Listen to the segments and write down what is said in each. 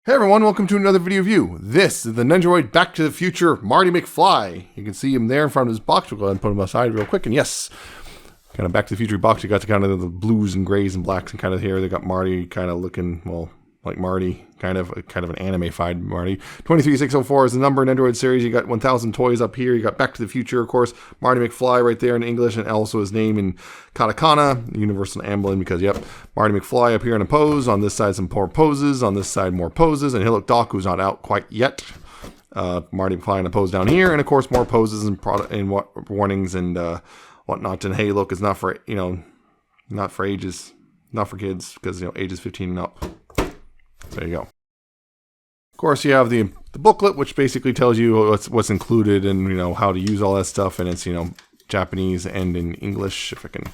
Hey everyone, welcome to another video view. This is the Nendoroid Back to the Future Marty McFly. You can see him there in front of his box. We'll go ahead and put him aside real quick. And yes, kind of Back to the Future box. You got to kind of the blues and grays and blacks and kind of here. They got Marty kind of looking, well, like Marty, kind of an anime-fied Marty. 23604 is the number in Nendoroid series. You got 1,000 toys up here. You got Back to the Future, of course. Marty McFly right there in English, and also his name in katakana, universal emblem, because, yep, Marty McFly up here in a pose. On this side, some more poses. On this side, more poses. And Hillock Doc, who's not out quite yet. Marty McFly in a pose down here. And, of course, more poses and warnings and whatnot. And, hey, look, it's not for, not for ages. Not for kids, because, ages 15 and up. There you go. Of course, you have the booklet, which basically tells you what's included and how to use all that stuff, and it's Japanese and in English. If I can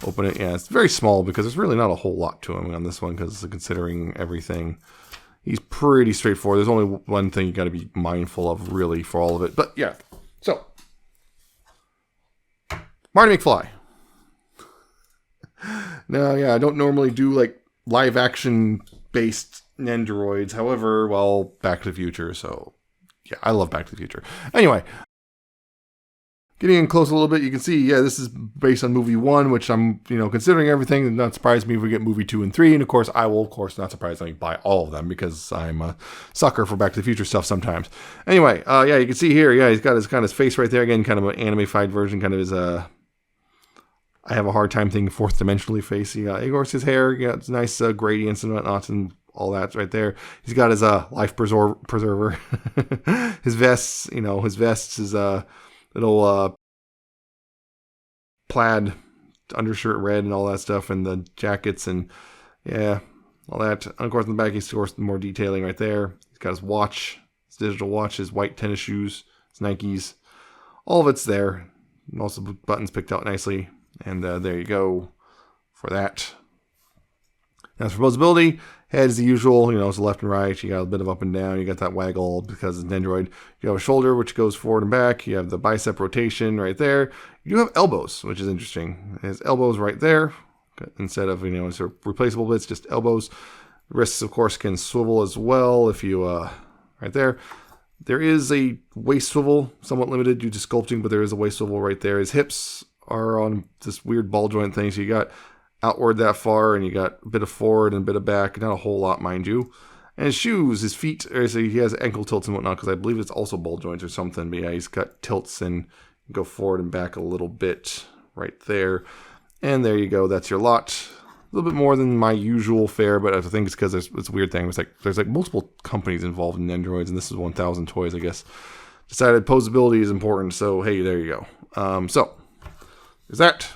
open it, yeah, it's very small because there's really not a whole lot to him on this one because considering everything, he's pretty straightforward. There's only one thing you got to be mindful of really for all of it, but yeah. So, Marty McFly. Now, yeah, I don't normally do like live action based Nendoroids. However, well, Back to the Future, so yeah, I love Back to the Future. Anyway, getting in close a little bit, you can see, yeah, this is based on movie 1, which I'm, considering everything, and not surprise me if we get movie 2 and 3, and of course, I will, of course, not surprisingly, buy all of them, because I'm a sucker for Back to the Future stuff sometimes. Anyway, yeah, you can see here, yeah, he's got his kind of face right there, again, kind of an anime-fied version, kind of his, I have a hard time thinking fourth dimensionally face. He got, of course, his hair, it's nice gradients and whatnot, and all that's right there. He's got his life preserver. His vests, his little plaid undershirt red and all that stuff, and the jackets and yeah, all that. And of course, in the back, he's of course more detailing right there. He's got his watch, his digital watch, his white tennis shoes, his Nikes. All of it's there. And also buttons picked out nicely. And there you go for that. Now, for posability, head is the usual, it's left and right. You got a bit of up and down. You got that waggle because it's Nendoroid. You have a shoulder, which goes forward and back. You have the bicep rotation right there. You do have elbows, which is interesting. His elbows right there instead of, sort of replaceable bits, just elbows. Wrists, of course, can swivel as well if you, right there. There is a waist swivel, somewhat limited due to sculpting, but there is a waist swivel right there. His hips are on this weird ball joint thing, so you got outward that far, and you got a bit of forward and a bit of back, not a whole lot, mind you. And his shoes, his feet, so he has ankle tilts and whatnot, because I believe it's also ball joints or something, but yeah, he's got tilts and go forward and back a little bit right there. And there you go, that's your lot. A little bit more than my usual fare, but I think it's because it's a weird thing. There's like multiple companies involved in Nendoroids, and this is 1,000 toys, I guess. Decided posability is important, so hey, there you go. So, there's that.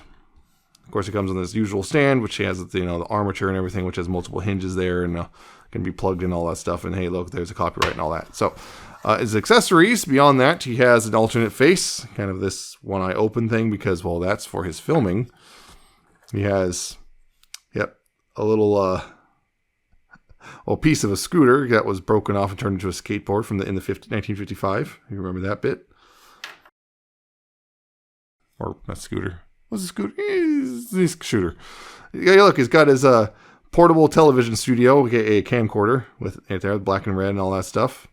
Of course, it comes on this usual stand, which has the armature and everything, which has multiple hinges there and can be plugged in, all that stuff. And hey, look, there's a copyright and all that. So, his accessories, beyond that, he has an alternate face, kind of this one-eye open thing, because, well, that's for his filming. He has, yep, a little piece of a scooter that was broken off and turned into a skateboard from in the 1955. You remember that bit? Or not scooter. What's a scooter? He's a shooter. Yeah, look, he's got his portable television studio, aka camcorder, with it there, black and red and all that stuff.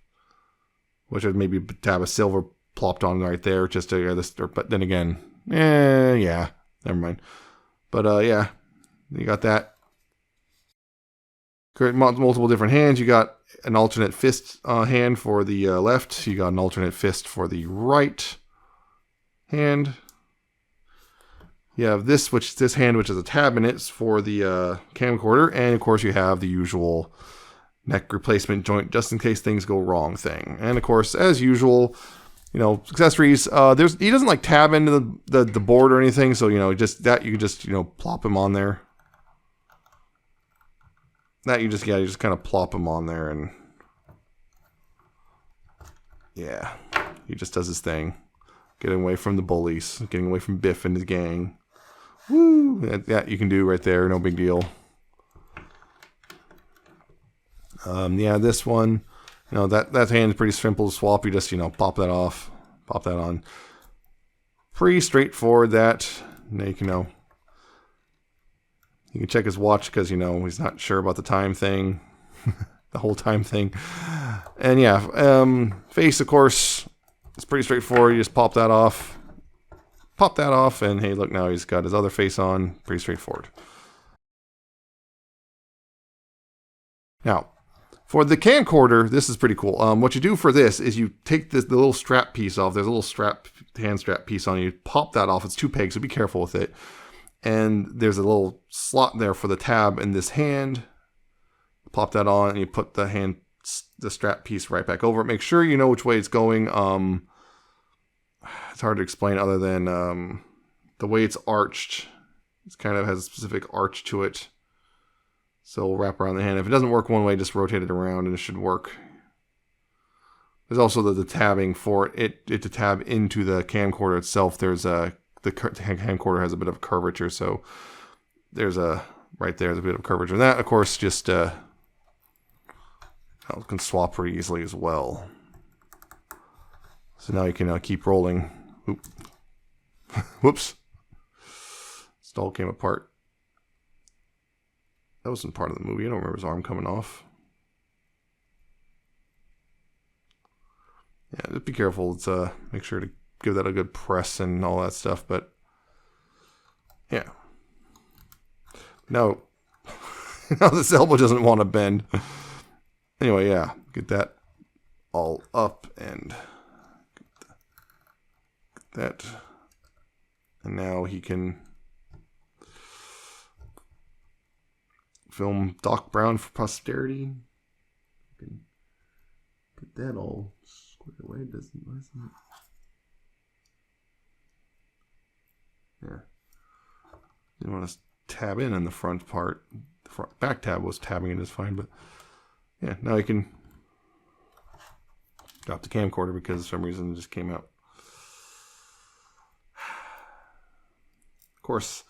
Which I'd maybe have a silver plopped on right there, just to this. But then again, yeah, never mind. But yeah, you got that. Create multiple different hands. You got an alternate fist hand for the left. You got an alternate fist for the right hand. You have this hand, which is a tab in it for the camcorder, and of course you have the usual neck replacement joint just in case things go wrong thing. And of course, as usual, accessories. He doesn't like tab into the board or anything, so just that you can just plop him on there. That you just kind of plop him on there, and yeah, he just does his thing, getting away from the bullies, getting away from Biff and his gang. Woo! That you can do right there, no big deal. Yeah, this one, that hand is pretty simple to swap. You just, pop that off, pop that on. Pretty straightforward that. Now you can, You can check his watch because, he's not sure about the time thing. the whole time thing. And yeah, face, of course, it's pretty straightforward. You just pop that off. Pop that off, and hey, look, now he's got his other face on. Pretty straightforward. Now, for the camcorder, this is pretty cool. What you do for this is you take the little strap piece off. There's a little hand strap piece on it. You pop that off. It's 2 pegs, so be careful with it. And there's a little slot there for the tab in this hand. Pop that on, and you put the strap piece right back over it. Make sure you know which way it's going. It's hard to explain other than the way it's arched. It kind of has a specific arch to it. So we'll wrap around the hand. If it doesn't work one way, just rotate it around and it should work. There's also the tabbing for it to tab into the camcorder itself. There's the camcorder has a bit of curvature, so there's right there's a bit of curvature. And that, of course, just can swap pretty easily as well. So now you can keep rolling. Oop. Whoops. Stall came apart. That wasn't part of the movie. I don't remember his arm coming off. Yeah, just be careful. Let's make sure to give that a good press and all that stuff. But yeah. No. Now this elbow doesn't want to bend. Anyway, yeah. Get that all up and get that. And now he can film Doc Brown for posterity. Can get that all squared away, doesn't it? Yeah. Didn't want to tab in the front part. The back tab was tabbing in just fine, but yeah, now you can drop the camcorder because for some reason it just came out. Of course,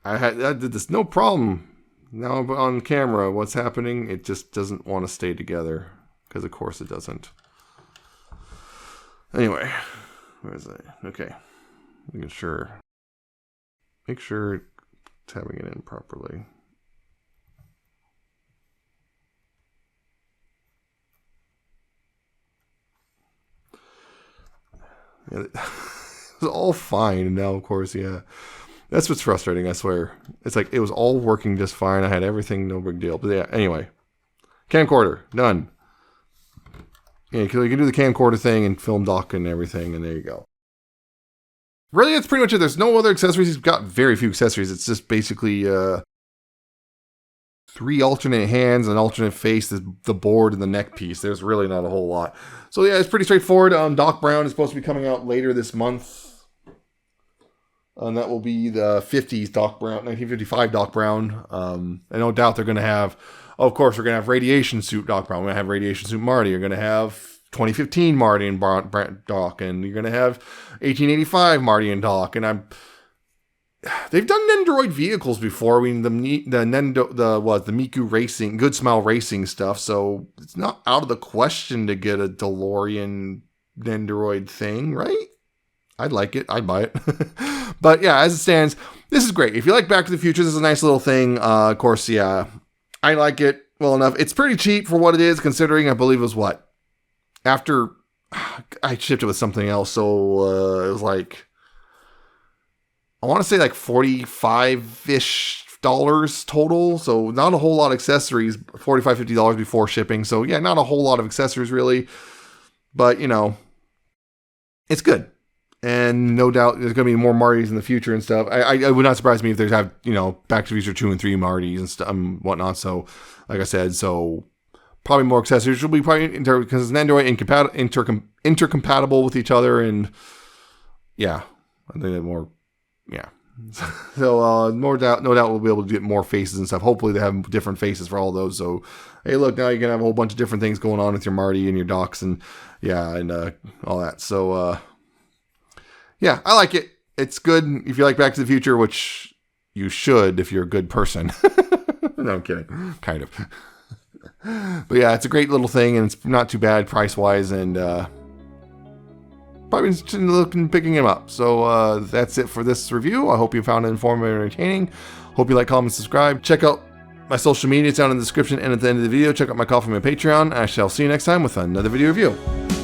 I did this no problem. Now on camera, what's happening? It just doesn't want to stay together. Because of course it doesn't. Anyway. Where is it? Okay. Make sure tabbing it in properly. Yeah, it was all fine. And now, of course, yeah. That's what's frustrating, I swear. It's like it was all working just fine. I had everything, no big deal. But yeah, anyway. Camcorder, done. Yeah, you can do the camcorder thing and film dock and everything, and there you go. Really, that's pretty much it. There's no other accessories. He's got very few accessories. It's just basically 3 alternate hands, an alternate face, the board, and the neck piece. There's really not a whole lot. So yeah, it's pretty straightforward. Doc Brown is supposed to be coming out later this month. And that will be the 50s Doc Brown, 1955 Doc Brown. And no doubt they're going to have, of course, we're going to have Radiation Suit Doc Brown. We're going to have Radiation Suit Marty. You're going to have 2015 Marty and Doc. And you're going to have 1885 Marty and Doc. And they've done Nendoroid vehicles before. I mean, the Miku Racing, Good Smile Racing stuff. So it's not out of the question to get a DeLorean Nendoroid thing, right? I'd like it. I'd buy it. But yeah, as it stands, this is great. If you like Back to the Future, this is a nice little thing. Of course, yeah, I like it well enough. It's pretty cheap for what it is, considering I believe it was what? After I shipped it with something else, so it was like, I want to say like $45-ish total. So not a whole lot of accessories, $45-50 before shipping. So yeah, not a whole lot of accessories really. But, you know, it's good. And no doubt there's going to be more Martys in the future and stuff. I would not surprise me if there's Back to the Future 2 and 3 Martys and stuff and whatnot. So, like I said, probably more accessories. Will be probably because Nendoroid intercompatible with each other, and yeah, I think that more, yeah. So no doubt we'll be able to get more faces and stuff. Hopefully they have different faces for all those. So hey, look, now you can have a whole bunch of different things going on with your Marty and your Docs and yeah, and all that. So yeah, I like it. It's good if you like Back to the Future, which you should if you're a good person. No, I'm kidding. Kind of. But yeah, it's a great little thing, and it's not too bad price-wise, and probably looking picking him up. So that's it for this review. I hope you found it informative and entertaining. Hope you like, comment, subscribe. Check out My social media is down in the description and at the end of the video. Check out my call from my Patreon. I shall see you next time with another video review.